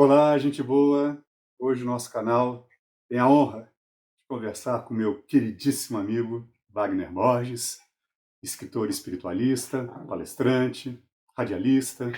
Olá, gente boa! Hoje o nosso canal tem a honra de conversar com meu queridíssimo amigo Wagner Borges, escritor espiritualista, palestrante, radialista.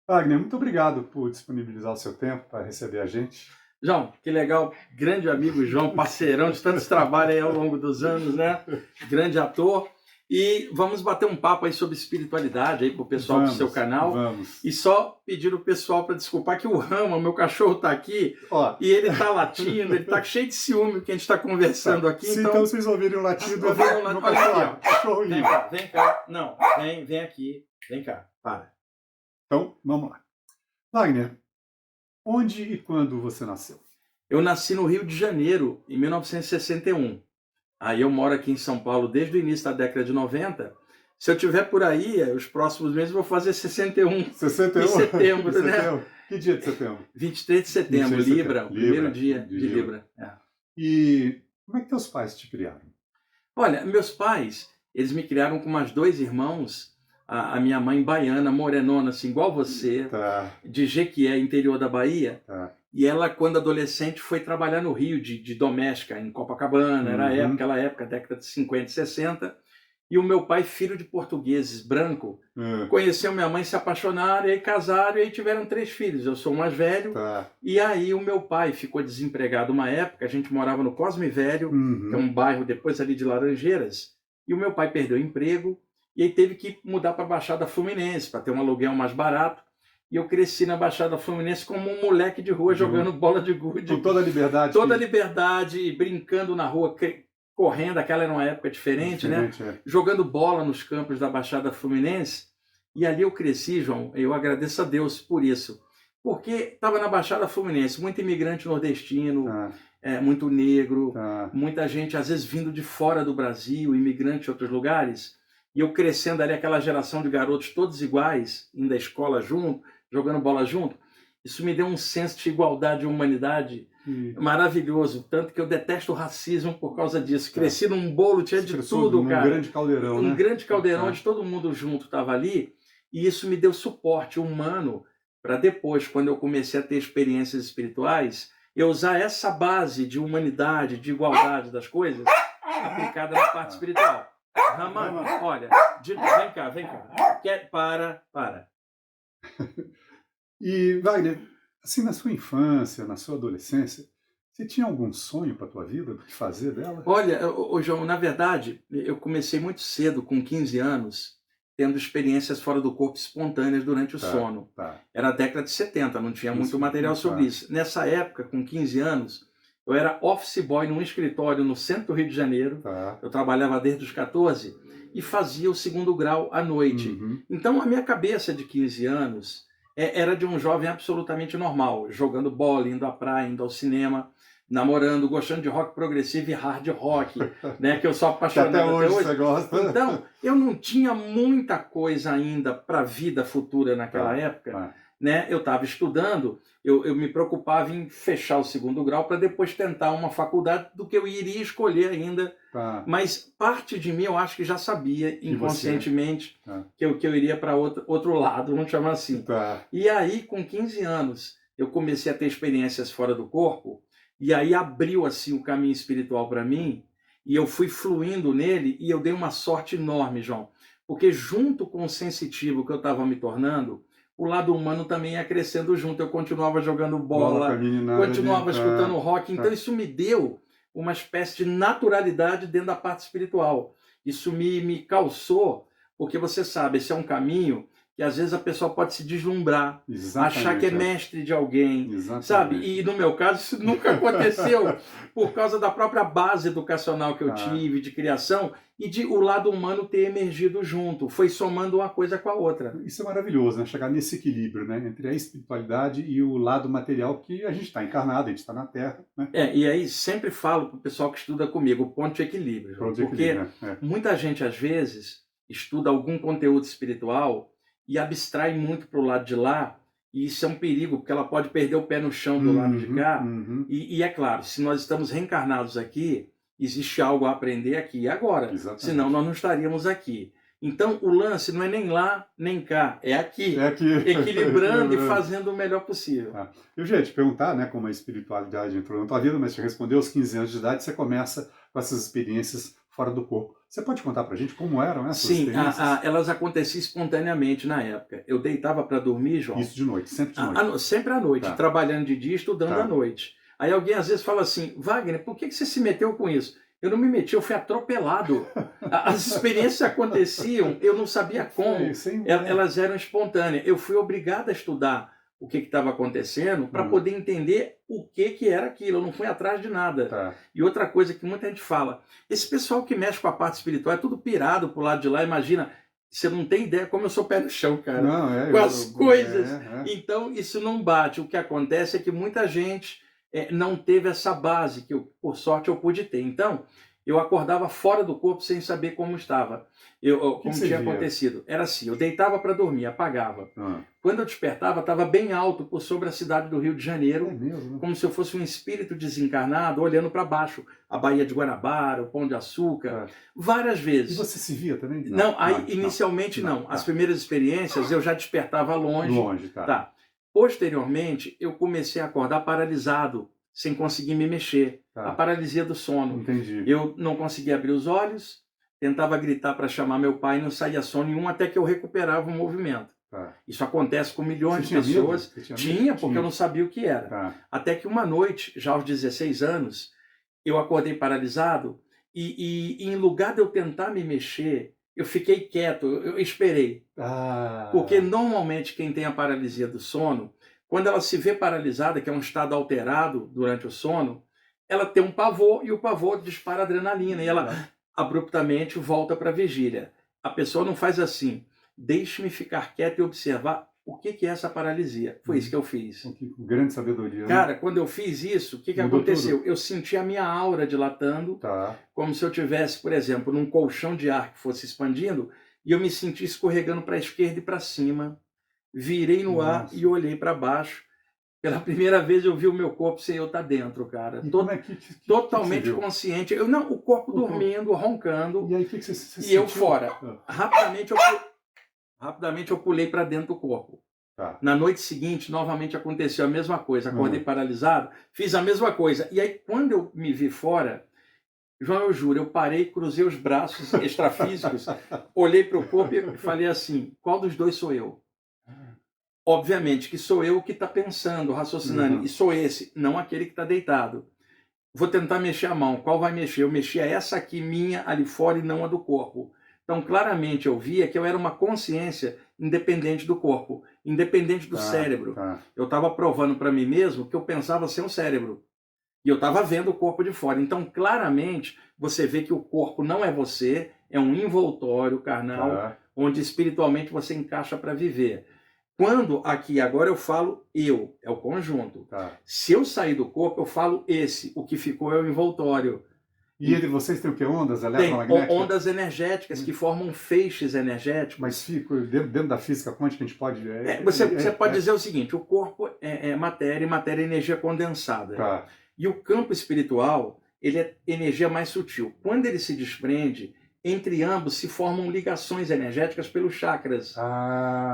Wagner, muito obrigado por disponibilizar o seu tempo para receber a gente. João, que legal, grande amigo João, parceirão de tantos trabalhos aí ao longo dos anos, né? Grande ator. E vamos bater um papo aí sobre espiritualidade aí pro pessoal do seu canal. Vamos. E só pedir o pessoal para desculpar que o Rama, meu cachorro, tá aqui e ele tá latindo, ele tá cheio de ciúme que a gente tá conversando aqui. Se então vocês ouvirem o latido, meu cachorro, cachorro vem lindo. cá, vem cá. Não, vem aqui, vem cá, para. Então, vamos lá. Wagner, onde e quando você nasceu? Eu nasci no Rio de Janeiro, em 1961. Aí eu moro aqui em São Paulo desde o início da década de 90. Se eu tiver por aí, os próximos meses eu vou fazer 61. 61? Em setembro, né? Que dia de setembro? 23 de setembro, 23 de Libra, setembro. o primeiro dia de de Libra. E como é que teus pais te criaram? Olha, meus pais, eles me criaram com mais dois irmãos. A minha mãe baiana, morenona, assim, igual você, de Jequié, interior da Bahia. E ela, quando adolescente, foi trabalhar no Rio de doméstica, em Copacabana, era aquela época, década de 50 e 60. E o meu pai, filho de portugueses, branco, conheceu minha mãe, se apaixonaram, e aí casaram, e aí tiveram 3 filhos. Eu sou o mais velho. E aí o meu pai ficou desempregado uma época, a gente morava no Cosme Velho, que é um bairro depois ali de Laranjeiras, e o meu pai perdeu o emprego, e aí teve que mudar para a Baixada Fluminense, para ter um aluguel mais barato. E eu cresci na Baixada Fluminense como um moleque de rua jogando bola de gude. Com toda a liberdade? Toda a liberdade, brincando na rua, correndo, aquela era uma época diferente, né? Jogando bola nos campos da Baixada Fluminense. E ali eu cresci, João, eu agradeço a Deus por isso. Porque estava na Baixada Fluminense, muito imigrante nordestino, muito negro, muita gente, às vezes, vindo de fora do Brasil, imigrante de outros lugares. E eu crescendo ali, aquela geração de garotos todos iguais, indo à escola junto, jogando bola junto, isso me deu um senso de igualdade e humanidade maravilhoso. Tanto que eu detesto o racismo por causa disso. Cresci num bolo, tinha de tudo, cara. Um grande caldeirão, né? Um grande caldeirão onde todo mundo junto estava ali. E isso me deu suporte humano para depois, quando eu comecei a ter experiências espirituais, eu usar essa base de humanidade, de igualdade das coisas, aplicada na parte espiritual. Raman, olha, vem cá. Para. E, Wagner, assim, na sua infância, na sua adolescência, você tinha algum sonho para a tua vida, de fazer dela? Olha, João, na verdade, eu comecei muito cedo, com 15 anos, tendo experiências fora do corpo espontâneas durante o sono. Era a década de 70, não tinha muito material sobre isso. Nessa época, com 15 anos, eu era office boy num escritório no centro do Rio de Janeiro. Eu trabalhava desde os 14 e fazia o 2º grau à noite. Então, a minha cabeça de 15 anos era de um jovem absolutamente normal, jogando bola, indo à praia, indo ao cinema, namorando, gostando de rock progressivo e hard rock, né, que eu sou apaixonado até hoje. Você gosta? Então, eu não tinha muita coisa ainda para a vida futura naquela época. Né? Eu estava estudando, eu me preocupava em fechar o 2º grau para depois tentar uma faculdade do que eu iria escolher ainda. Mas parte de mim eu acho que já sabia inconscientemente que eu iria para outro lado, vamos chamar assim. E aí, com 15 anos, eu comecei a ter experiências fora do corpo, e aí abriu assim o caminho espiritual para mim, e eu fui fluindo nele, e eu dei uma sorte enorme, João, porque junto com o sensitivo que eu estava me tornando, o lado humano também ia crescendo junto. Eu continuava jogando bola, continuava escutando rock. Então isso me deu uma espécie de naturalidade dentro da parte espiritual. Isso me calçou, porque você sabe, esse é um caminho que às vezes a pessoa pode se deslumbrar, achar que é mestre de alguém, sabe? E no meu caso isso nunca aconteceu por causa da própria base educacional que eu tive, de criação, e de o lado humano ter emergido junto, foi somando uma coisa com a outra. Isso é maravilhoso, né? Chegar nesse equilíbrio, né? Entre a espiritualidade e o lado material, que a gente está encarnado, a gente está na Terra, né? E aí sempre falo para o pessoal que estuda comigo, o ponto de equilíbrio. Porque muita gente às vezes estuda algum conteúdo espiritual e abstrai muito para o lado de lá, e isso é um perigo, porque ela pode perder o pé no chão do lado de cá. E é claro, se nós estamos reencarnados aqui, existe algo a aprender aqui e agora, senão nós não estaríamos aqui. Então, o lance não é nem lá, nem cá, é aqui. É aqui. Equilibrando e fazendo o melhor possível. Eu já ia te perguntar, né, como a espiritualidade entrou na tua vida, mas te respondeu aos 15 anos de idade, você começa com essas experiências fora do corpo. Você pode contar pra gente como eram essas experiências? Sim, elas aconteciam espontaneamente na época. Eu deitava para dormir, João. Isso de noite, sempre de noite. Sempre à noite, trabalhando de dia, estudando à noite. Aí alguém às vezes fala assim, Wagner, por que você se meteu com isso? Eu não me meti, eu fui atropelado. As experiências aconteciam, eu não sabia como. Elas eram espontâneas. Eu fui obrigado a estudar o que estava acontecendo para poder entender o que era aquilo. Eu não fui atrás de nada. E outra coisa que muita gente fala, esse pessoal que mexe com a parte espiritual é tudo pirado pro lado de lá, imagina. Você não tem ideia como eu sou pé no chão, cara. Com as coisas. Então, isso não bate. O que acontece é que muita gente não teve essa base, que eu, por sorte eu pude ter. Então, eu acordava fora do corpo sem saber como estava. Como tinha acontecido. Era assim, eu deitava para dormir, apagava. Quando eu despertava, estava bem alto por sobre a cidade do Rio de Janeiro, como se eu fosse um espírito desencarnado olhando para baixo. A Baía de Guanabara, o Pão de Açúcar, várias vezes. E você se via também? Não, inicialmente não. As primeiras experiências eu já despertava longe. Posteriormente, eu comecei a acordar paralisado, sem conseguir me mexer. A paralisia do sono. Entendi. Eu não conseguia abrir os olhos, tentava gritar para chamar meu pai, não saía som nenhum, até que eu recuperava o movimento. Isso acontece com milhões de pessoas. Tinha, porque eu não sabia o que era. Até que uma noite, já aos 16 anos, eu acordei paralisado e em lugar de eu tentar me mexer, eu fiquei quieto, eu esperei. Porque normalmente quem tem a paralisia do sono, quando ela se vê paralisada, que é um estado alterado durante o sono, ela tem um pavor e o pavor dispara adrenalina e ela abruptamente volta para a vigília. A pessoa não faz assim, deixe-me ficar quieto e observar o que é essa paralisia. Foi isso que eu fiz. Grande sabedoria. Cara, quando eu fiz isso, o que aconteceu? Tudo. Eu senti a minha aura dilatando, como se eu tivesse, por exemplo, num colchão de ar que fosse expandindo, e eu me senti escorregando para a esquerda e para cima. Virei no ar e olhei para baixo. Pela primeira vez eu vi o meu corpo sem eu estar dentro, cara. Totalmente consciente. O corpo dormindo, roncando. E aí, que você sentiu? E eu fora. Rapidamente eu pulei para dentro do corpo. Na noite seguinte, novamente aconteceu a mesma coisa. Acordei paralisado, fiz a mesma coisa. E aí, quando eu me vi fora, João, eu juro, eu parei, cruzei os braços extrafísicos, olhei para o corpo e falei assim, qual dos dois sou eu? Obviamente que sou eu que está pensando, raciocinando, e sou esse, não aquele que está deitado. Vou tentar mexer a mão, qual vai mexer? Eu mexia essa aqui minha ali fora e não a do corpo. Então, claramente eu via que eu era uma consciência independente do corpo, independente do cérebro. Eu estava provando para mim mesmo que eu pensava sem o cérebro. E eu estava vendo o corpo de fora. Então, claramente, você vê que o corpo não é você, é um envoltório carnal, onde espiritualmente você encaixa para viver. Quando aqui agora eu falo eu, é o conjunto. Se eu sair do corpo, eu falo esse, o que ficou é o envoltório. E vocês têm o que? Ondas eletromagnéticas? Tem ondas energéticas que formam feixes energéticos. Mas dentro da física quântica a gente pode... Você pode dizer o seguinte, o corpo é matéria e matéria é energia condensada. E o campo espiritual, ele é energia mais sutil. Quando ele se desprende, entre ambos se formam ligações energéticas pelos chakras.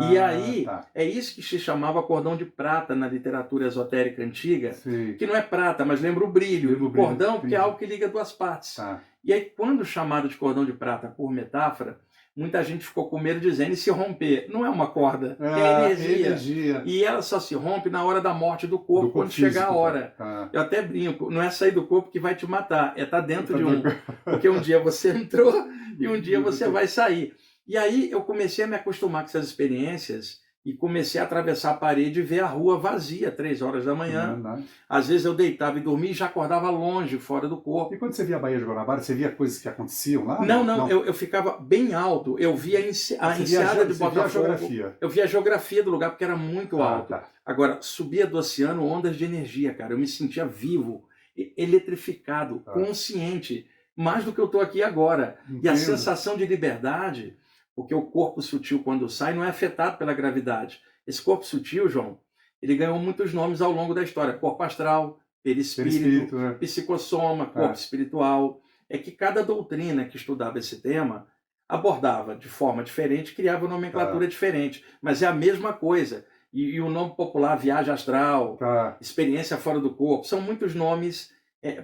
E aí, é isso que se chamava cordão de prata na literatura esotérica antiga, que não é prata, mas lembra o brilho do cordão, porque é algo que liga duas partes. E aí, quando chamado de cordão de prata por metáfora, muita gente ficou com medo dizendo, e se romper? Não é uma corda, é energia. E ela só se rompe na hora da morte do corpo, quando chegar a hora. Eu até brinco, não é sair do corpo que vai te matar, é estar dentro de um. Porque um dia você entrou e um dia você vai sair. E aí eu comecei a me acostumar com essas experiências e comecei a atravessar a parede e ver a rua vazia, 3 horas da manhã. Às vezes eu deitava e dormia e já acordava longe, fora do corpo. E quando você via a Baía de Guanabara, você via coisas que aconteciam lá? Não. Eu ficava bem alto. Eu via a enseada de Botafogo. Eu via a geografia do lugar, porque era muito alto. Agora, subia do oceano ondas de energia, cara. Eu me sentia vivo, eletrificado, consciente, mais do que eu estou aqui agora. Entendo. E a sensação de liberdade... Porque o corpo sutil, quando sai, não é afetado pela gravidade. Esse corpo sutil, João, ele ganhou muitos nomes ao longo da história. Corpo astral, perispírito, psicossoma, corpo espiritual. É que cada doutrina que estudava esse tema abordava de forma diferente, criava nomenclatura diferente, mas é a mesma coisa. E o nome popular, viagem astral, experiência fora do corpo, são muitos nomes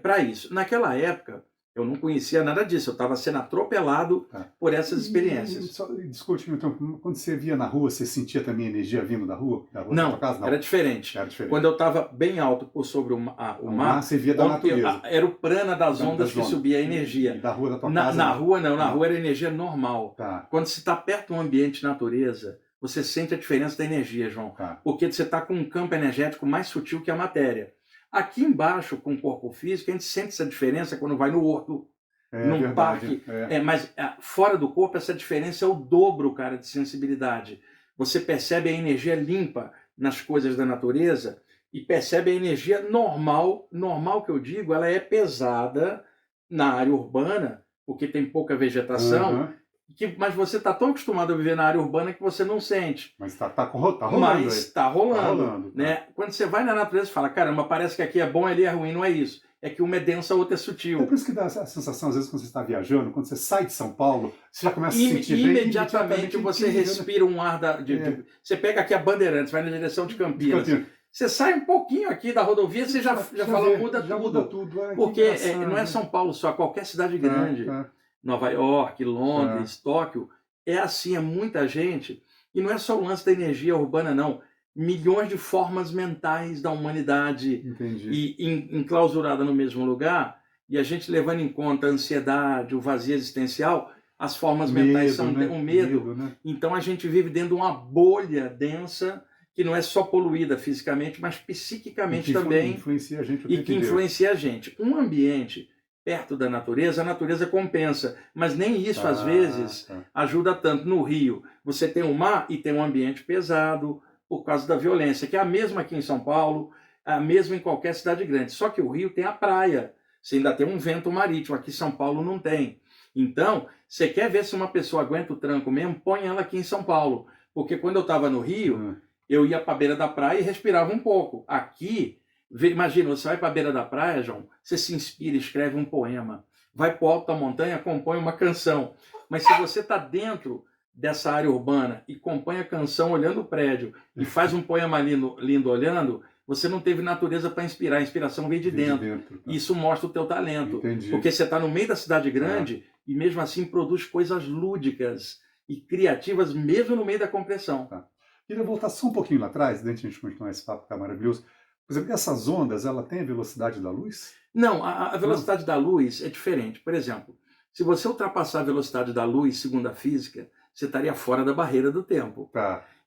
para isso. Naquela época, eu não conhecia nada disso, eu estava sendo atropelado por essas experiências. Desculpe, então, quando você via na rua, você sentia também energia vindo da rua? Não, da tua casa? Não, era diferente. Quando eu estava bem alto por sobre o mar, você via da natureza. Era o prana das ondas que subia a energia. E da rua da tua casa? Na rua não, na rua era energia normal. Quando você está perto de um ambiente de natureza, você sente a diferença da energia, João. Porque você está com um campo energético mais sutil que a matéria. Aqui embaixo, com o corpo físico, a gente sente essa diferença quando vai no horto, num parque. Mas fora do corpo, essa diferença é o dobro, cara, de sensibilidade. Você percebe a energia limpa nas coisas da natureza e percebe a energia normal que eu digo, ela é pesada na área urbana, porque tem pouca vegetação, mas você está tão acostumado a viver na área urbana que você não sente. Mas está rolando. Mas está rolando. Né? Quando você vai na natureza e fala, caramba, parece que aqui é bom, ali é ruim. Não é isso. É que uma é densa, a outra é sutil. É por isso que dá a sensação, às vezes, quando você está viajando, quando você sai de São Paulo, você já começa a sentir bem. Imediatamente você respira um ar você pega aqui a Bandeirantes, vai na direção de Campinas. Você sai um pouquinho aqui da rodovia, você já fala, muda tudo. Porque não é São Paulo só, qualquer cidade grande. Nova York, Londres, Tóquio, é assim, é muita gente. E não é só o lance da energia urbana, não. Milhões de formas mentais da humanidade enclausurada no mesmo lugar, e a gente levando em conta a ansiedade, o vazio existencial, as formas mentais são o medo. Então a gente vive dentro de uma bolha densa, que não é só poluída fisicamente, mas psiquicamente também. Influencia a gente e que influencia a gente. Um ambiente perto da natureza, a natureza compensa, mas nem isso às vezes ajuda tanto. No Rio, você tem o mar e tem um ambiente pesado por causa da violência, que é a mesma aqui em São Paulo, a mesma em qualquer cidade grande. Só que o Rio tem a praia, você ainda tem um vento marítimo, aqui em São Paulo não tem. Então, você quer ver se uma pessoa aguenta o tranco mesmo, põe ela aqui em São Paulo. Porque quando eu estava no Rio, eu ia para a beira da praia e respirava um pouco. Aqui, imagina, você vai para a beira da praia, João, você se inspira, escreve um poema. Vai para o alto da montanha, compõe uma canção. Mas se você está dentro dessa área urbana e compõe a canção olhando o prédio e faz um poema lindo olhando, você não teve natureza para inspirar. A inspiração veio de dentro. Isso mostra o teu talento. Porque você está no meio da cidade grande e mesmo assim produz coisas lúdicas e criativas mesmo no meio da compressão. Queria voltar só um pouquinho lá atrás, antes de a gente continuar esse papo que tá maravilhoso. Por exemplo, essas ondas, ela tem a velocidade da luz? Não, a velocidade da luz é diferente. Por exemplo, se você ultrapassar a velocidade da luz, segundo a física, você estaria fora da barreira do tempo.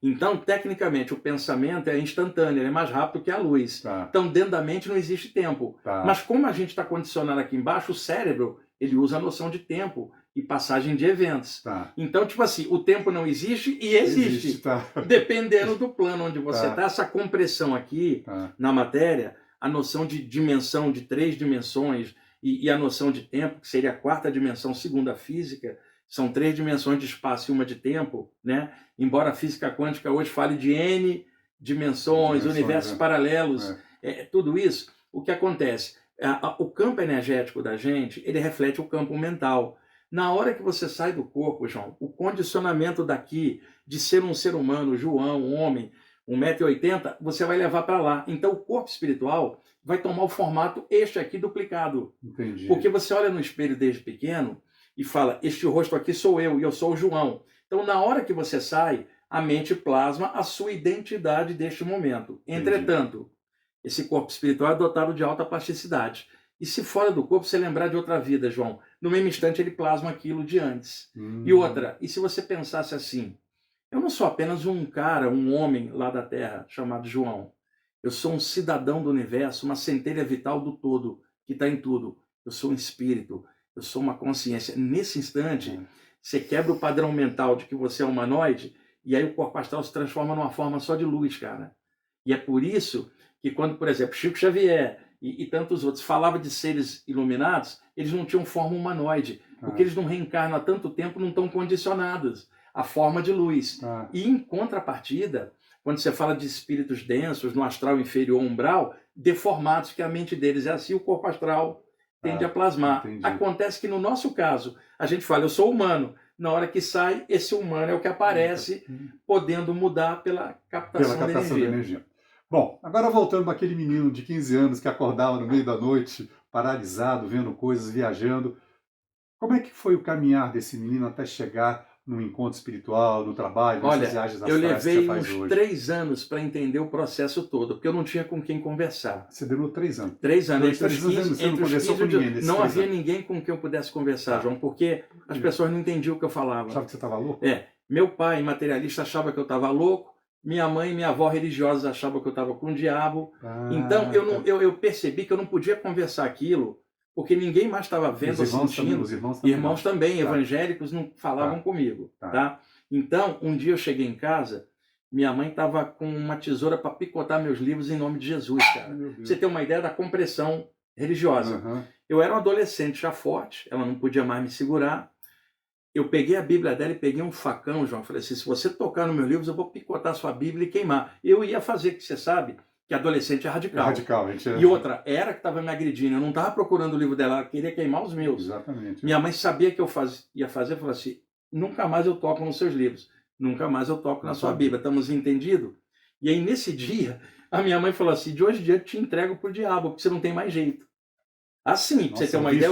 Então, tecnicamente, o pensamento é instantâneo, ele é mais rápido que a luz. Então, dentro da mente não existe tempo. Mas como a gente está condicionado aqui embaixo, o cérebro, ele usa a noção de tempo e passagem de eventos. Então, tipo assim, o tempo não existe e existe. Dependendo do plano onde você está, essa compressão aqui na matéria, a noção de dimensão de 3 dimensões e a noção de tempo, que seria a 4ª dimensão segundo a física, são 3 dimensões de espaço e uma de tempo, né? Embora a física quântica hoje fale de N dimensões, universos paralelos, tudo isso, o que acontece? O campo energético da gente, ele reflete o campo mental. Na hora que você sai do corpo, João, o condicionamento daqui de ser um ser humano, João, um homem, 1,80 m, você vai levar para lá. Então o corpo espiritual vai tomar o formato este aqui duplicado. Porque você olha no espelho desde pequeno e fala, este rosto aqui sou eu e eu sou o João. Então na hora que você sai, a mente plasma a sua identidade deste momento. Entretanto, esse corpo espiritual é dotado de alta plasticidade. E se fora do corpo você lembrar de outra vida, João, no mesmo instante ele plasma aquilo de antes. E outra, e se você pensasse assim, eu não sou apenas um cara, um homem lá da Terra, chamado João. Eu sou um cidadão do universo, uma centelha vital do todo, que está em tudo. Eu sou um espírito, eu sou uma consciência. Nesse instante, você quebra o padrão mental de que você é humanoide, e aí o corpo astral se transforma numa forma só de luz, cara. E é por isso que quando, por exemplo, Chico Xavier e tantos outros falavam de seres iluminados, eles não tinham forma humanoide, porque eles não reencarnam há tanto tempo, não estão condicionados à forma de luz. E em contrapartida, quando você fala de espíritos densos, no astral inferior umbral, deformados, que a mente deles é assim, o corpo astral tende a plasmar. Acontece que no nosso caso, a gente fala, eu sou humano, Na hora que sai, esse humano é o que aparece, podendo mudar pela captação da energia. Bom, agora voltando para aquele menino de 15 anos que acordava no meio da noite, paralisado, vendo coisas, viajando. Como é que foi o caminhar desse menino até chegar no encontro espiritual, no trabalho, nessas viagens astrais eu levei que você faz uns hoje? 3 anos para entender o processo todo, porque eu não tinha com quem conversar. Você demorou 3 anos. 3 anos. Entre os 15, você não conversou com ninguém nesses não 3 havia anos. ninguém com quem eu pudesse conversar, João, porque as pessoas não entendiam o que eu falava. Achava que você estava louco? Meu pai, materialista, achava que eu estava louco. Minha mãe e minha avó religiosas achavam que eu estava com o diabo. Então, eu percebi que eu não podia conversar aquilo, porque ninguém mais estava vendo ou sentindo. Os irmãos também, evangélicos, não falavam comigo. Tá? Então, um dia eu cheguei em casa, minha mãe estava com uma tesoura para picotar meus livros em nome de Jesus, cara. Você tem uma ideia da compressão religiosa. Eu era um adolescente já forte, ela não podia mais me segurar. Eu peguei a Bíblia dela e peguei um facão, João. Falei assim, se você tocar nos meus livros, eu vou picotar sua Bíblia e queimar. Eu ia fazer, que você sabe, que adolescente é radical. E outra, era que estava me agredindo. Eu não estava procurando o livro dela, ela queria queimar os meus. Exatamente. Minha mãe sabia que eu ia fazer, falou assim, nunca mais eu toco nos seus livros. Nunca mais eu toco na sua Bíblia. Estamos entendidos? E aí, nesse dia, a minha mãe falou assim, de hoje em dia eu te entrego pro diabo, porque você não tem mais jeito. Assim, pra você ter uma ideia,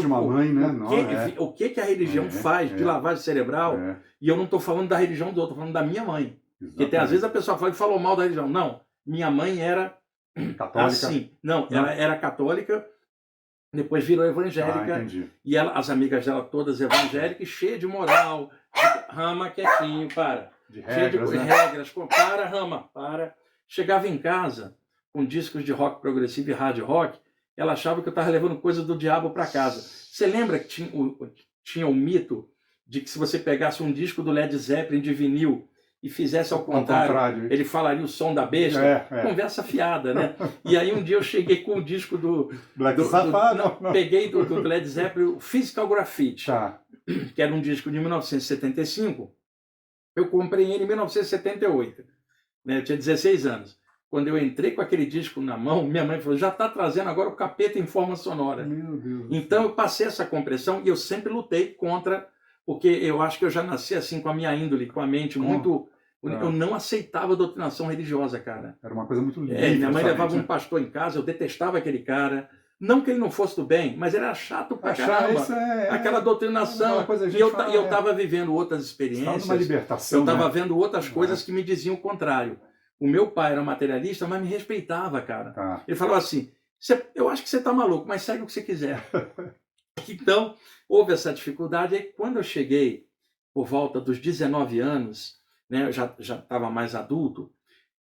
o que a religião faz de lavagem cerebral, e eu não estou falando da religião do outro, estou falando da minha mãe. Porque às vezes a pessoa fala que falou mal da religião. Não, minha mãe era católica? Assim. Não, ela era católica, depois virou evangélica, e as amigas dela todas evangélicas, cheia de moral, Rama, quietinho, para. De regras, cheia de regras, para, Rama, para. Chegava em casa com discos de rock progressivo e hard rock, ela achava que eu estava levando coisa do diabo para casa. Você lembra que tinha o mito de que se você pegasse um disco do Led Zeppelin de vinil e fizesse ao contrário, ele falaria o som da besta? Conversa fiada, né? E aí um dia eu cheguei com o disco do peguei do Led Zeppelin, o Physical Graffiti, que era um disco de 1975. Eu comprei ele em 1978. Né? Eu tinha 16 anos. Quando eu entrei com aquele disco na mão, minha mãe falou, já está trazendo agora o capeta em forma sonora. Meu Deus. Então eu passei essa compressão e eu sempre lutei contra, porque eu acho que eu já nasci assim com a minha índole, com a mente muito... Eu não aceitava a doutrinação religiosa, cara. Era uma coisa muito livre. Minha mãe levava um pastor em casa, eu detestava aquele cara. Não que ele não fosse do bem, mas ele era chato pra caramba. Aquela doutrinação. E eu estava vivendo outras experiências. Uma libertação, eu estava vendo outras coisas que me diziam o contrário. O meu pai era materialista, mas me respeitava, cara. Ele falou assim, eu acho que você está maluco, mas segue o que você quiser. Então, houve essa dificuldade. E quando eu cheguei, por volta dos 19 anos, né, eu já estava mais adulto,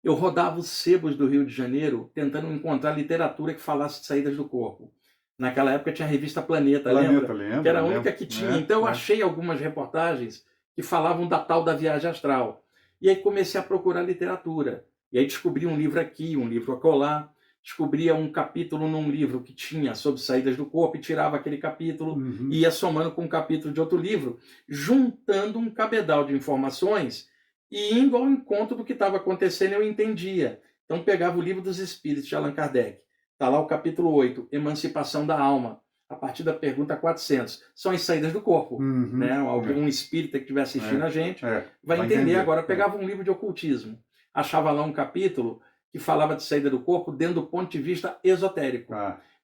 eu rodava os sebos do Rio de Janeiro tentando encontrar literatura que falasse de saídas do corpo. Naquela época tinha a revista Planeta, lembra? Que era a única que tinha. Então eu achei algumas reportagens que falavam da tal da viagem astral. E aí comecei a procurar literatura. E aí descobri um livro aqui, um livro acolá. Descobria um capítulo num livro que tinha sobre saídas do corpo e tirava aquele capítulo e ia somando com um capítulo de outro livro, juntando um cabedal de informações e indo ao encontro do que estava acontecendo, eu entendia. Então pegava o Livro dos Espíritos de Allan Kardec. Está lá o capítulo 8, Emancipação da Alma. A partir da pergunta 400. São as saídas do corpo. Né? Algum espírita que estiver assistindo a gente vai entender. Agora, pegava um livro de ocultismo. Achava lá um capítulo que falava de saída do corpo dentro do ponto de vista esotérico.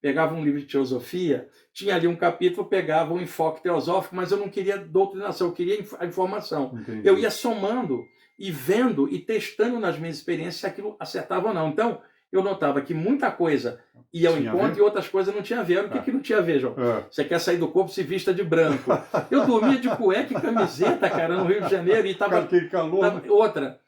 Pegava um livro de teosofia, tinha ali um capítulo, pegava um enfoque teosófico, mas eu não queria doutrinação, eu queria a informação. Entendi. Eu ia somando e vendo e testando nas minhas experiências se aquilo acertava ou não. Então, eu notava que muita coisa ia ao encontro e outras coisas não tinha a ver. O que não tinha a ver, João? Você quer sair do corpo, se vista de branco. Eu dormia de cueca e camiseta, cara, no Rio de Janeiro. E tava calor. Outra,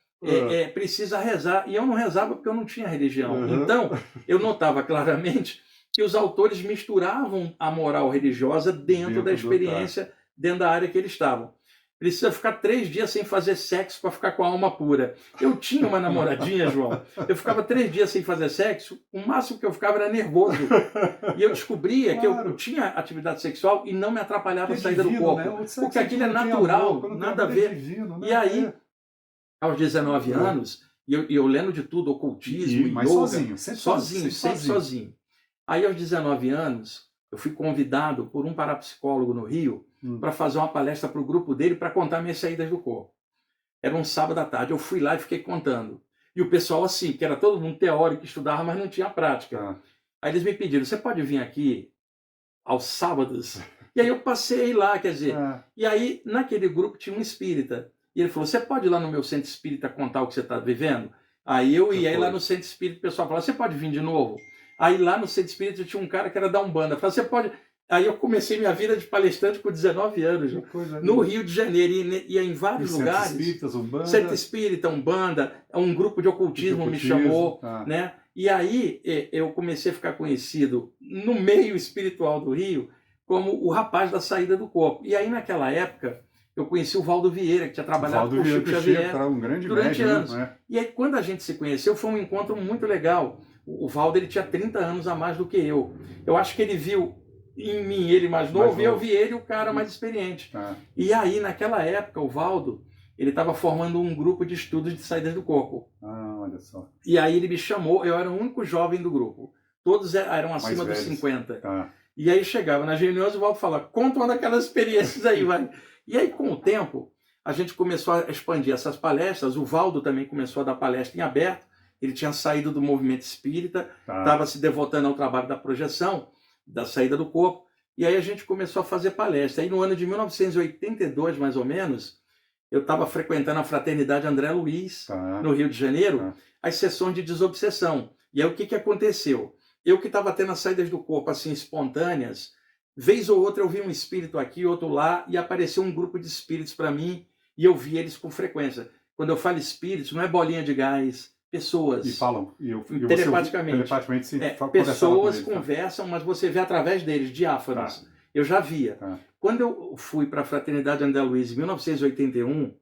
precisa rezar. E eu não rezava porque eu não tinha religião. Então, eu notava claramente que os autores misturavam a moral religiosa dentro da experiência, dentro da área que eles estavam. Precisa ficar 3 dias sem fazer sexo para ficar com a alma pura. Eu tinha uma namoradinha, João. Eu ficava 3 dias sem fazer sexo. O máximo que eu ficava era nervoso. E eu descobria que eu tinha atividade sexual e não me atrapalhava a saída do corpo. Né? Porque aquilo é natural, nada a ver. Divino, né? E aí, aos 19 anos, e eu lendo de tudo, ocultismo, mas yoga, sempre sozinho. Aí, aos 19 anos, eu fui convidado por um parapsicólogo no Rio para fazer uma palestra para o grupo dele para contar minhas saídas do corpo. Era um sábado à tarde, eu fui lá e fiquei contando. E o pessoal assim, que era todo mundo teórico que estudava, mas não tinha prática. Aí eles me pediram, você pode vir aqui aos sábados? E aí eu passei lá, quer dizer, e aí naquele grupo tinha um espírita. E ele falou, você pode ir lá no meu centro espírita contar o que você está vivendo? Aí eu ia aí lá no centro espírita, o pessoal falava, você pode vir de novo? Aí lá no centro espírita tinha um cara que era da Umbanda. Falei, você pode... Aí eu comecei minha vida de palestrante com 19 anos, no Rio de Janeiro, ia em vários lugares. Centro Espírita, Umbanda. Centro Espírita, Umbanda, um grupo de ocultismo me chamou, né? E aí eu comecei a ficar conhecido no meio espiritual do Rio como o rapaz da saída do corpo. E aí naquela época eu conheci o Valdo Vieira, que tinha trabalhado com o Chico Xavier durante anos. E aí quando a gente se conheceu foi um encontro muito legal. O Valdo ele tinha 30 anos a mais do que eu. Eu acho que ele viu em mim ele mais novo, e eu vi ele o cara mais experiente. E aí, naquela época, o Valdo, ele estava formando um grupo de estudos de saídas do corpo. Olha só. E aí ele me chamou, eu era o único jovem do grupo. Todos eram acima dos 50. E aí chegava nas reuniões e o Valdo falava, conta uma daquelas experiências aí, vai. E aí, com o tempo, a gente começou a expandir essas palestras. O Valdo também começou a dar palestra em aberto. Ele tinha saído do movimento espírita, estava se devotando ao trabalho da projeção, da saída do corpo, e aí a gente começou a fazer palestra. Aí no ano de 1982, mais ou menos, eu estava frequentando a Fraternidade André Luiz, no Rio de Janeiro, as sessões de desobsessão. E aí o que aconteceu? Eu que estava tendo as saídas do corpo assim espontâneas, vez ou outra eu vi um espírito aqui, outro lá, e apareceu um grupo de espíritos para mim, e eu vi eles com frequência. Quando eu falo espíritos, não é bolinha de gás, pessoas. E falam. Telepaticamente. Pessoas conversam, mas você vê através deles, diáfanos. Eu já via. Quando eu fui para a Fraternidade André Luiz em 1981,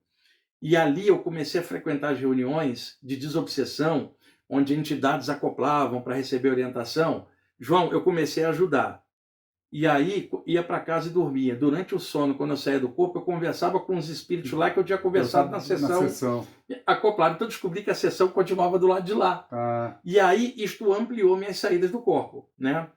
e ali eu comecei a frequentar as reuniões de desobsessão, onde entidades acoplavam para receber orientação, João, eu comecei a ajudar. E aí ia para casa e dormia. Durante o sono, quando eu saía do corpo, eu conversava com os espíritos lá que eu tinha conversado na sessão. Acoplado. Então eu descobri que a sessão continuava do lado de lá. E aí isto ampliou minhas saídas do corpo, né?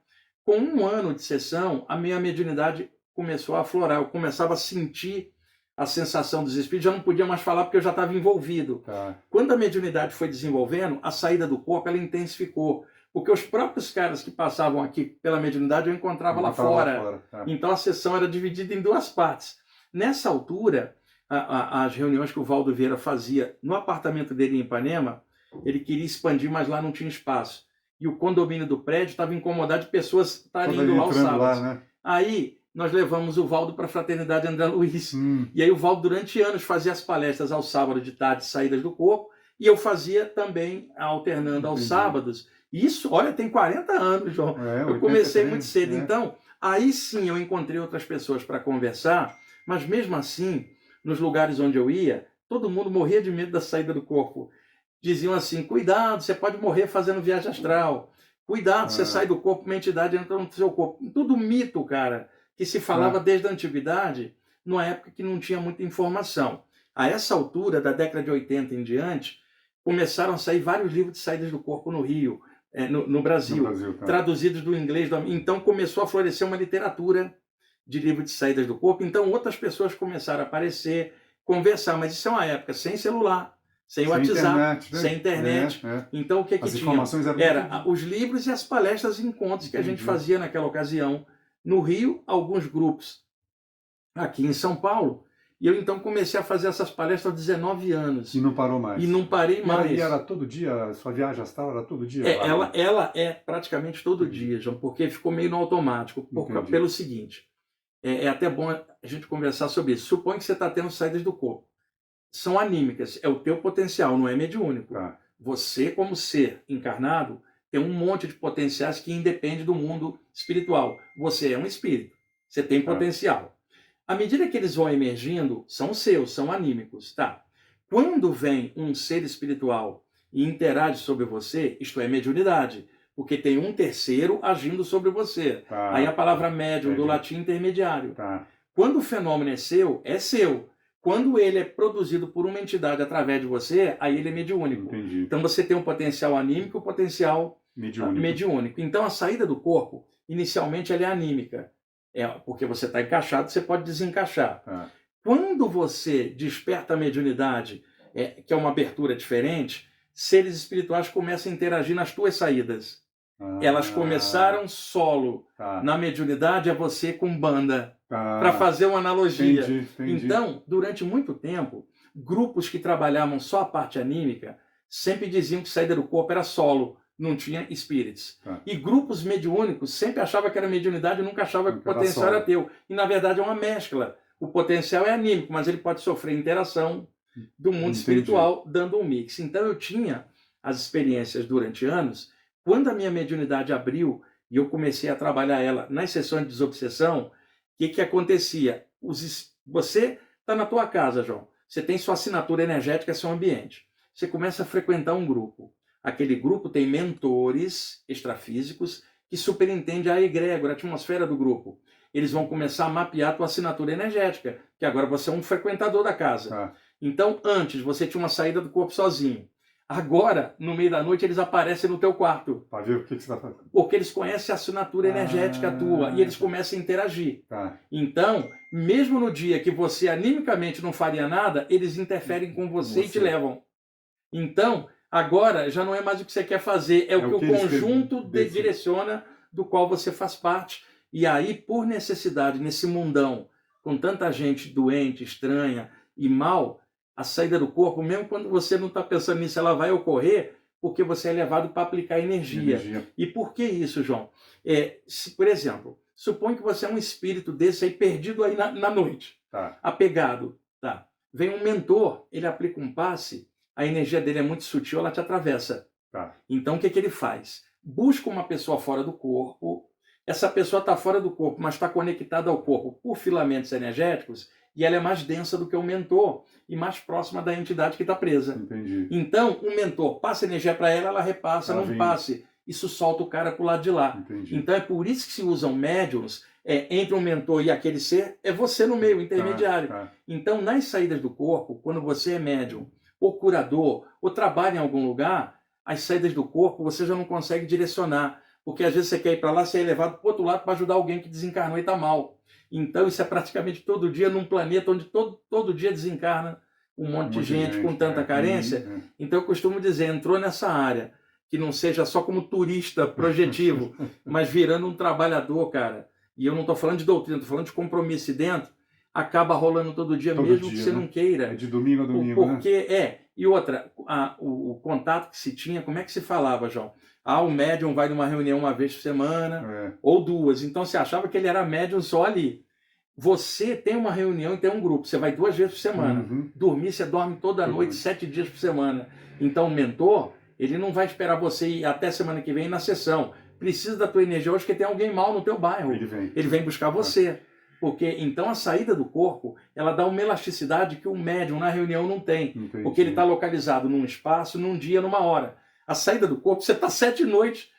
Com um ano de sessão, a minha mediunidade começou a aflorar. Eu começava a sentir a sensação dos espíritos. Já não podia mais falar porque eu já estava envolvido. Quando a mediunidade foi desenvolvendo, a saída do corpo ela intensificou. Porque os próprios caras que passavam aqui pela mediunidade eu encontrava lá fora. Então a sessão era dividida em duas partes. Nessa altura, as reuniões que o Valdo Vieira fazia no apartamento dele em Ipanema, ele queria expandir, mas lá não tinha espaço. E o condomínio do prédio estava incomodado de pessoas estarem indo lá aos sábados. Né? Aí nós levamos o Valdo para a Fraternidade André Luiz. E aí o Valdo durante anos fazia as palestras aos sábados de tarde, saídas do corpo, e eu fazia também, alternando aos sábados. Isso, olha, tem 40 anos, João. Eu comecei muito cedo. Então, aí sim eu encontrei outras pessoas para conversar, mas mesmo assim, nos lugares onde eu ia, todo mundo morria de medo da saída do corpo. Diziam assim, cuidado, você pode morrer fazendo viagem astral. Cuidado, você sai do corpo, uma entidade entra no seu corpo. Tudo mito, cara, que se falava desde a antiguidade, numa época que não tinha muita informação. A essa altura, da década de 80 em diante, começaram a sair vários livros de saídas do corpo no Rio, no Brasil, traduzidos do inglês. Então começou a florescer uma literatura de livro de saídas do corpo. Então outras pessoas começaram a aparecer, conversar. Mas isso é uma época sem celular, sem WhatsApp, sem internet. Então o que tinha? Informações eram os livros e as palestras e encontros que a gente fazia naquela ocasião. No Rio, alguns grupos aqui em São Paulo. E eu então comecei a fazer essas palestras aos 19 anos. E não parou mais. E não parei mais. E era todo dia, sua viagem astral era todo dia? Ela é praticamente todo dia, João, porque ficou meio no automático. Pelo seguinte, é até bom a gente conversar sobre isso. Suponha que você está tendo saídas do corpo. São anímicas, é o teu potencial, não é mediúnico. Você, como ser encarnado, tem um monte de potenciais que independe do mundo espiritual. Você é um espírito, você tem potencial. À medida que eles vão emergindo, são seus, são anímicos, tá? Quando vem um ser espiritual e interage sobre você, isto é mediunidade, porque tem um terceiro agindo sobre você. Aí a palavra médium do latim intermediário. Quando o fenômeno é seu, é seu. Quando ele é produzido por uma entidade através de você, aí ele é mediúnico. Então você tem um potencial anímico e um potencial mediúnico. Então a saída do corpo, inicialmente, ela é anímica. porque você está encaixado, você pode desencaixar. Quando você desperta a mediunidade, que é uma abertura diferente, seres espirituais começam a interagir nas tuas saídas. Elas começaram solo. Na mediunidade é você com banda. Para fazer uma analogia. Entendi. Então, durante muito tempo, grupos que trabalhavam só a parte anímica sempre diziam que saída do corpo era solo, não tinha spirits. E grupos mediúnicos sempre achavam que era mediunidade e nunca achavam que o potencial era teu. E na verdade é uma mescla. O potencial é anímico, mas ele pode sofrer interação do mundo espiritual, dando um mix. Então eu tinha as experiências durante anos. Quando a minha mediunidade abriu e eu comecei a trabalhar ela nas sessões de desobsessão, o que acontecia? Você está na tua casa, João. Você tem sua assinatura energética, seu ambiente. Você começa a frequentar um grupo. Aquele grupo tem mentores extrafísicos que superintendem a egrégora, a atmosfera do grupo. Eles vão começar a mapear a tua assinatura energética, que agora você é um frequentador da casa. Então, antes, você tinha uma saída do corpo sozinho. Agora, no meio da noite, eles aparecem no teu quarto. Para ver o que você está fazendo. Porque eles conhecem a assinatura energética tua e eles começam a interagir. Então, mesmo no dia que você animicamente não faria nada, eles interferem com você e te levam. Então, agora já não é mais o que você quer fazer, é o que o conjunto direciona, do qual você faz parte. E aí, por necessidade, nesse mundão, com tanta gente doente, estranha e mal, a saída do corpo, mesmo quando você não está pensando nisso, ela vai ocorrer porque você é levado para aplicar energia. E por que isso, João? Por exemplo, suponha que você é um espírito desse aí perdido aí na noite, apegado. Vem um mentor, ele aplica um passe, a energia dele é muito sutil, ela te atravessa. Então o que ele faz? Busca uma pessoa fora do corpo, essa pessoa está fora do corpo, mas está conectada ao corpo por filamentos energéticos, e ela é mais densa do que o mentor e mais próxima da entidade que está presa. Entendi. Então, o mentor passa energia para ela, ela repassa, não passe. Isso solta o cara para o lado de lá. Entendi. Então, é por isso que se usam médiums, entre um mentor e aquele ser, é você no meio, intermediário. Então, nas saídas do corpo, quando você é médium, ou curador, ou trabalha em algum lugar, as saídas do corpo você já não consegue direcionar. Porque às vezes você quer ir para lá, você é levado para o outro lado para ajudar alguém que desencarnou e está mal. Então isso é praticamente todo dia num planeta onde todo dia desencarna um monte de gente com tanta carência. Então eu costumo dizer, entrou nessa área, que não seja só como turista projetivo, mas virando um trabalhador, cara. E eu não estou falando de doutrina, estou falando de compromisso dentro, acaba rolando todo dia, mesmo que você não queira. É de domingo a domingo, porque E outra, o contato que se tinha, como é que se falava, João? O médium vai numa reunião uma vez por semana, ou duas. Então você achava que ele era médium só ali. Você tem uma reunião e tem um grupo. Você vai 2 vezes por semana. Dormir, você dorme toda noite, 7 dias por semana. Então o mentor, ele não vai esperar você ir até semana que vem na sessão. Precisa da tua energia hoje, porque tem alguém mal no teu bairro. Ele vem buscar você. Porque então a saída do corpo, ela dá uma elasticidade que o médium na reunião não tem. Porque ele está localizado num espaço, num dia, numa hora. A saída do corpo, você está 7 noites,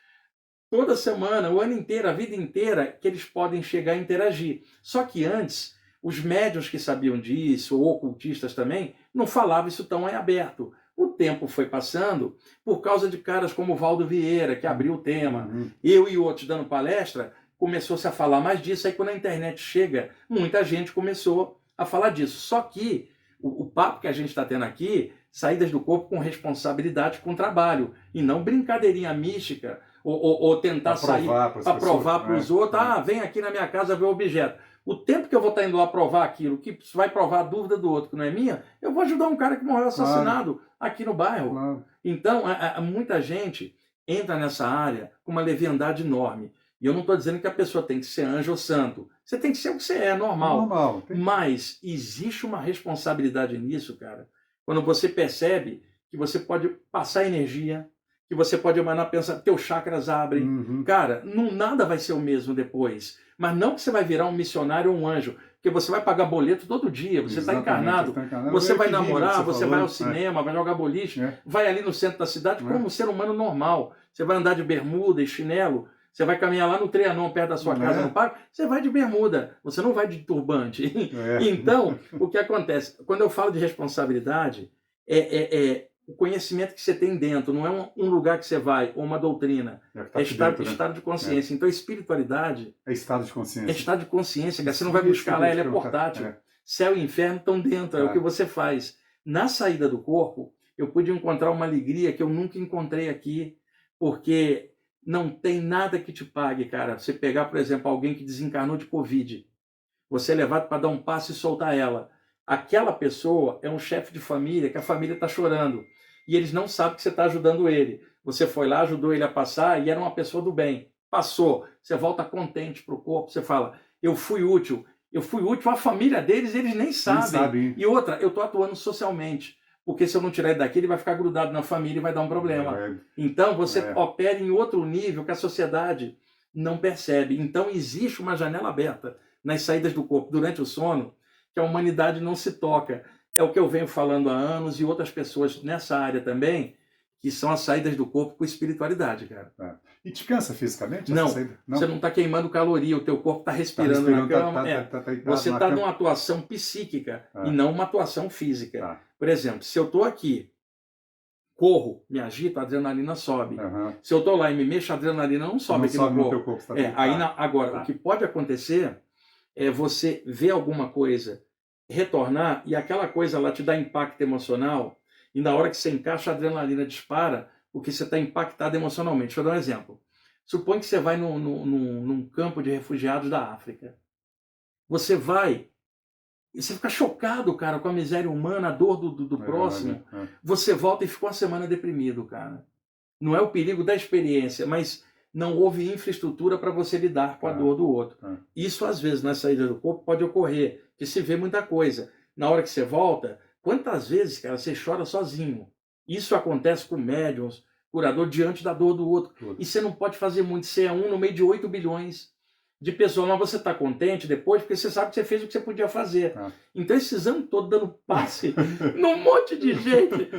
toda semana, o ano inteiro, a vida inteira, que eles podem chegar a interagir. Só que antes, os médiuns que sabiam disso, ou ocultistas também, não falavam isso tão em aberto. O tempo foi passando por causa de caras como o Valdo Vieira, que abriu o tema. Eu e outros dando palestra, começou-se a falar mais disso. Aí quando a internet chega, muita gente começou a falar disso. Só que o papo que a gente está tendo aqui, saídas do corpo com responsabilidade, com trabalho, e não brincadeirinha mística, ou tentar sair para provar para os outros, vem aqui na minha casa ver o objeto. O tempo que eu vou estar indo lá provar aquilo, que vai provar a dúvida do outro, que não é minha, eu vou ajudar um cara que morreu assassinado aqui no bairro. Então, muita gente entra nessa área com uma leviandade enorme. E eu não estou dizendo que a pessoa tem que ser anjo ou santo. Você tem que ser o que você é, normal. Mas existe uma responsabilidade nisso, cara. Quando você percebe que você pode passar energia, que você pode emanar pensamento, teus chakras abrem. Cara, nada vai ser o mesmo depois. Mas não que você vai virar um missionário ou um anjo, porque você vai pagar boleto todo dia, você está encarnado, você vai namorar, você vai ao cinema, vai jogar boliche, vai ali no centro da cidade como um ser humano normal. Você vai andar de bermuda e chinelo, você vai caminhar lá no Trianon, perto da sua casa, no parque, você vai de bermuda, você não vai de turbante. Então, o que acontece? Quando eu falo de responsabilidade, o conhecimento que você tem dentro, não é um lugar que você vai, ou uma doutrina. É estado de consciência. Então, a espiritualidade... É estado de consciência. É estado de consciência, cara. Você não vai buscar lá, ela é portátil. Céu e inferno estão dentro, é o que você faz. Na saída do corpo, eu pude encontrar uma alegria que eu nunca encontrei aqui, porque não tem nada que te pague, cara. Você pegar, por exemplo, alguém que desencarnou de Covid, você é levado para dar um passo e soltar ela. Aquela pessoa é um chefe de família, que a família está chorando. E eles não sabem que você está ajudando ele. Você foi lá, ajudou ele a passar e era uma pessoa do bem. Passou. Você volta contente para o corpo, você fala, eu fui útil. Eu fui útil à família deles, eles nem sabem. E outra, eu estou atuando socialmente. Porque se eu não tirar ele daqui, ele vai ficar grudado na família e vai dar um problema. Então, você opera em outro nível que a sociedade não percebe. Então, existe uma janela aberta nas saídas do corpo durante o sono que a humanidade não se toca. É o que eu venho falando há anos e outras pessoas nessa área também, que são as saídas do corpo com espiritualidade, cara. E te cansa fisicamente? Não, você não está queimando caloria, o teu corpo está respirando na cama. Você está numa atuação psíquica e não uma atuação física. Por exemplo, se eu estou aqui, corro, me agito, a adrenalina sobe. Se eu estou lá e me mexo, a adrenalina não sobe aqui no corpo. Agora, o que pode acontecer é você ver alguma coisa, retornar, e aquela coisa lá te dá impacto emocional, e na hora que você encaixa, a adrenalina dispara, porque você está impactado emocionalmente. Deixa eu dar um exemplo. Suponha que você vai num campo de refugiados da África. Você vai e você fica chocado, cara, com a miséria humana, a dor do próximo. Você volta e fica uma semana deprimido, cara. Não é o perigo da experiência, mas não houve infraestrutura para você lidar com a dor do outro. Isso, às vezes, na saída do corpo pode ocorrer, que se vê muita coisa. Na hora que você volta, quantas vezes, cara, você chora sozinho? Isso acontece com médiums, curador, diante da dor do outro. E você não pode fazer muito, você é um no meio de 8 bilhões de pessoas, mas você está contente depois, porque você sabe que você fez o que você podia fazer. Então, esses anos todos dando passe num monte de gente.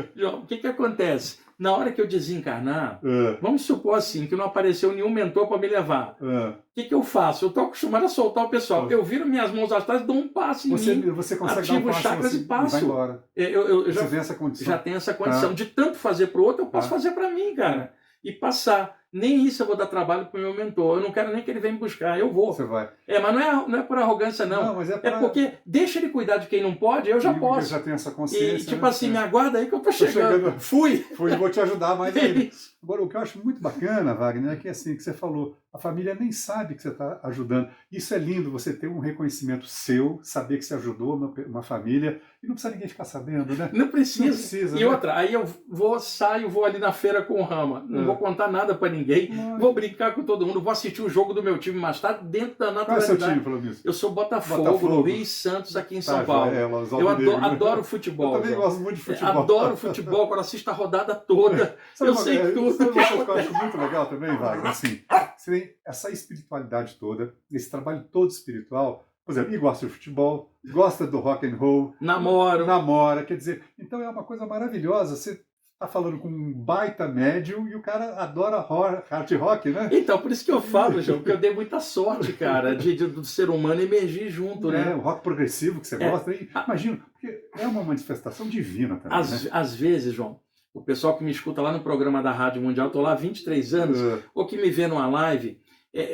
O que acontece? Na hora que eu desencarnar, vamos supor assim, que não apareceu nenhum mentor para me levar. O que eu faço? Eu estou acostumado a soltar o pessoal. Eu viro minhas mãos atrás, dou um passo em mim, você consegue ativo os chakras e passo. Vai embora. Eu já tenho essa condição. Já tenho essa condição. De tanto fazer para o outro, eu posso fazer para mim, cara. E passar. Nem isso eu vou dar trabalho para o meu mentor. Eu não quero nem que ele venha me buscar. Eu vou. Você vai. Mas não é por arrogância, não. Mas é porque deixa ele cuidar de quem não pode, eu já posso. Eu já tenho essa consciência. E tipo assim, me aguarda aí que eu tô chegando. Fui, vou te ajudar mais ainda. Agora, o que eu acho muito bacana, Wagner, é que assim, que você falou, a família nem sabe que você está ajudando. Isso é lindo, você ter um reconhecimento seu, saber que você ajudou uma família, e não precisa ninguém ficar sabendo, né? Não precisa. E outra, aí eu vou ali na feira com o Rama, não vou contar nada para ninguém, vou brincar com todo mundo, vou assistir o jogo do meu time mais tarde, dentro da naturalidade. Qual é o seu time, falando isso? Eu sou Botafogo, no Rio e Santos, aqui em São Paulo. Eu adoro futebol. Eu também gosto muito de futebol. Adoro futebol, quando assisto a rodada toda. Eu sei tudo. Sabe uma coisa que eu acho muito legal também, Wagner? Assim, você tem essa espiritualidade toda, esse trabalho todo espiritual, por exemplo, e gosta de futebol, gosta do rock and roll, namora, quer dizer, então é uma coisa maravilhosa. Você tá falando com um baita médium e o cara adora hard rock, né? Então, por isso que eu falo, João, que eu dei muita sorte, cara, do ser humano emergir junto, né? O rock progressivo que você gosta, imagina, porque é uma manifestação divina também, às vezes, João, o pessoal que me escuta lá no programa da Rádio Mundial, estou lá há 23 anos, ou que me vê numa live,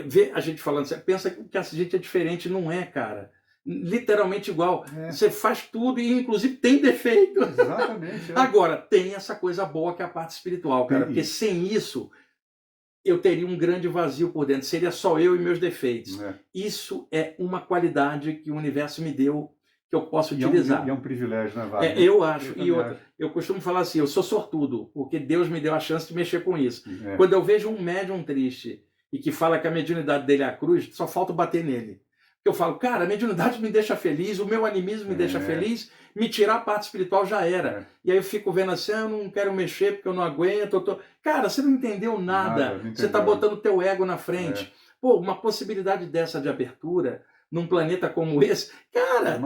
vê a gente falando, você pensa que a gente é diferente, não é, cara. Literalmente igual. Você faz tudo e, inclusive, tem defeito. Exatamente. Agora, tem essa coisa boa que é a parte espiritual, cara, porque sem isso, eu teria um grande vazio por dentro. Seria só eu e meus defeitos. Isso é uma qualidade que o universo me deu, que eu posso utilizar. E é um privilégio, né, Wagner? Eu acho. Eu costumo falar assim, eu sou sortudo, porque Deus me deu a chance de mexer com isso. Quando eu vejo um médium triste e que fala que a mediunidade dele é a cruz, só falta bater nele. Eu falo, cara, a mediunidade me deixa feliz, o meu animismo me deixa feliz, me tirar a parte espiritual já era. E aí eu fico vendo assim, eu não quero mexer porque eu não aguento. Cara, você não entendeu nada. Você está botando o teu ego na frente. Pô, uma possibilidade dessa de abertura num planeta como esse, cara,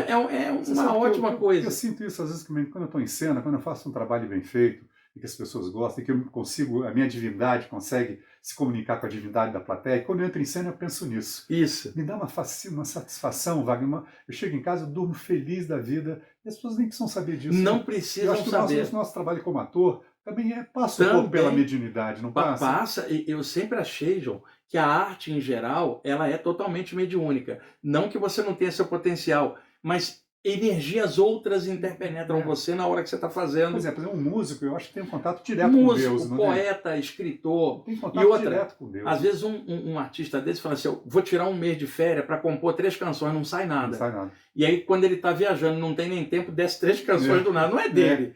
é uma ótima coisa. Eu sinto isso às vezes quando eu estou em cena, quando eu faço um trabalho bem feito, e que as pessoas gostam, e que eu consigo, a minha divindade consegue se comunicar com a divindade da plateia. E quando eu entro em cena, eu penso nisso. Isso. Me dá uma satisfação, Wagner. Eu chego em casa, eu durmo feliz da vida, e as pessoas nem precisam saber disso. Não né? precisam eu acho que saber. O nosso trabalho como ator também passa um pouco pela mediunidade, não passa? Passa. Eu sempre achei, João, que a arte em geral, ela é totalmente mediúnica. Não que você não tenha seu potencial, mas energias outras interpenetram você na hora que você está fazendo. Por exemplo, um músico, eu acho que tem um contato direto com Deus. Poeta, escritor. Tem contato direto com Deus. Às vezes um artista desse fala assim, eu vou tirar um mês de férias para compor 3 canções, não sai nada. Não sai nada. E aí, quando ele está viajando, não tem nem tempo, desce 3 canções do nada. Não é dele.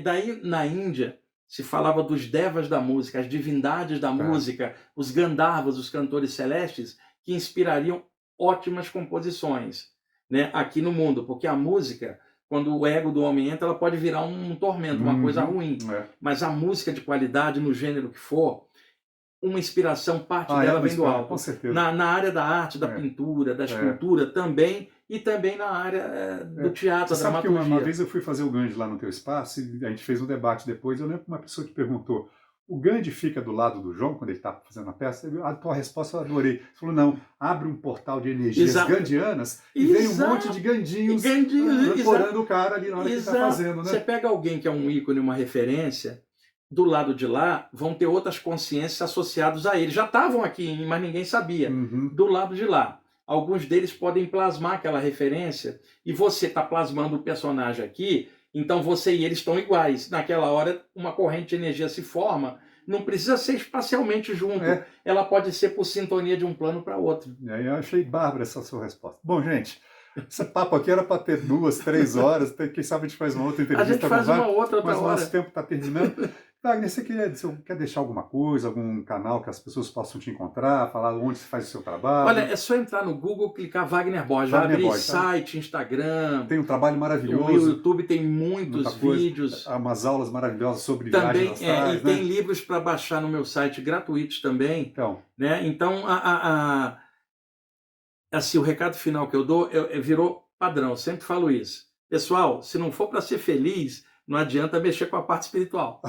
Daí, na Índia, se falava dos devas da música, as divindades da música, os Gandharvas, os cantores celestes, que inspirariam ótimas composições, né, aqui no mundo. Porque a música, quando o ego do homem entra, ela pode virar um tormento, uma coisa ruim. Mas a música de qualidade, no gênero que for, uma inspiração, parte dela vem do alto. Com certeza. Na área da arte, da pintura, da escultura também, e também na área do teatro, da dramaturgia. Uma vez eu fui fazer o Gandhi lá no teu espaço e a gente fez um debate depois. Eu lembro que uma pessoa te perguntou: o Gandhi fica do lado do João quando ele está fazendo a peça? A tua resposta eu adorei. Você falou: não, abre um portal de energias gandianas e vem um monte de gandinhos ancorando o cara ali na hora que ele está fazendo. Né? Você pega alguém que é um ícone, uma referência, do lado de lá vão ter outras consciências associadas a ele. Já estavam aqui, mas ninguém sabia. Do lado de lá. Alguns deles podem plasmar aquela referência e você está plasmando o personagem aqui, então você e eles estão iguais. Naquela hora, uma corrente de energia se forma, não precisa ser espacialmente junto, ela pode ser por sintonia de um plano para outro. Eu achei bárbara essa sua resposta. Bom, gente, esse papo aqui era para ter 2, 3 horas, quem sabe a gente faz uma outra entrevista. A gente faz uma outra mas hora. o nosso tempo está terminando. Wagner, você quer deixar alguma coisa, algum canal que as pessoas possam te encontrar, falar onde você faz o seu trabalho? Olha, é só entrar no Google, clicar Wagner Borges, vai abrir site, Instagram. Tem um trabalho maravilhoso. O YouTube tem muitos vídeos. Há umas aulas maravilhosas sobre viagens astrais, e tem livros para baixar no meu site gratuitos também. Então assim, o recado final que eu dou virou padrão, eu sempre falo isso. Pessoal, se não for para ser feliz, não adianta mexer com a parte espiritual.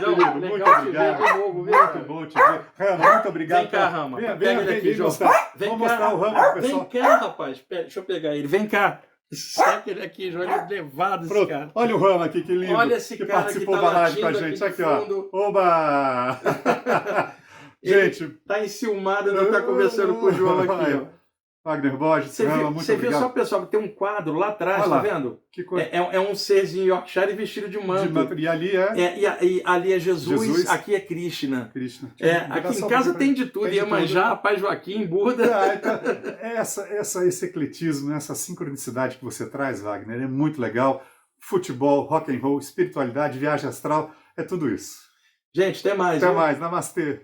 João, muito obrigado. De novo, muito bom te ver. Rama, muito obrigado. Vem cá, Rama. Vem mostrar. Vamos mostrar o Rama pro pessoal. Vem cá, rapaz. Deixa eu pegar ele. Vem cá. Segue ele aqui, João. Ele é levado esse cara. Olha o Rama aqui, que lindo. Olha esse que cara participou que tá da live com a gente. Aqui, ó. Oba! Gente. Tá enciumado, não tá conversando com o João aqui, ó. Wagner Borges, muito obrigado. Você viu só, pessoal, que tem um quadro lá atrás, tá vendo? Que coisa. É um serzinho Yorkshire vestido de manto. E ali e ali é Jesus, aqui é Krishna. Aqui em casa tem de tudo, Iemanjá, Pai Joaquim, Buda. Então, esse ecletismo, essa sincronicidade que você traz, Wagner, é muito legal. Futebol, rock and roll, espiritualidade, viagem astral, é tudo isso. Gente, até mais. Até mais, namastê.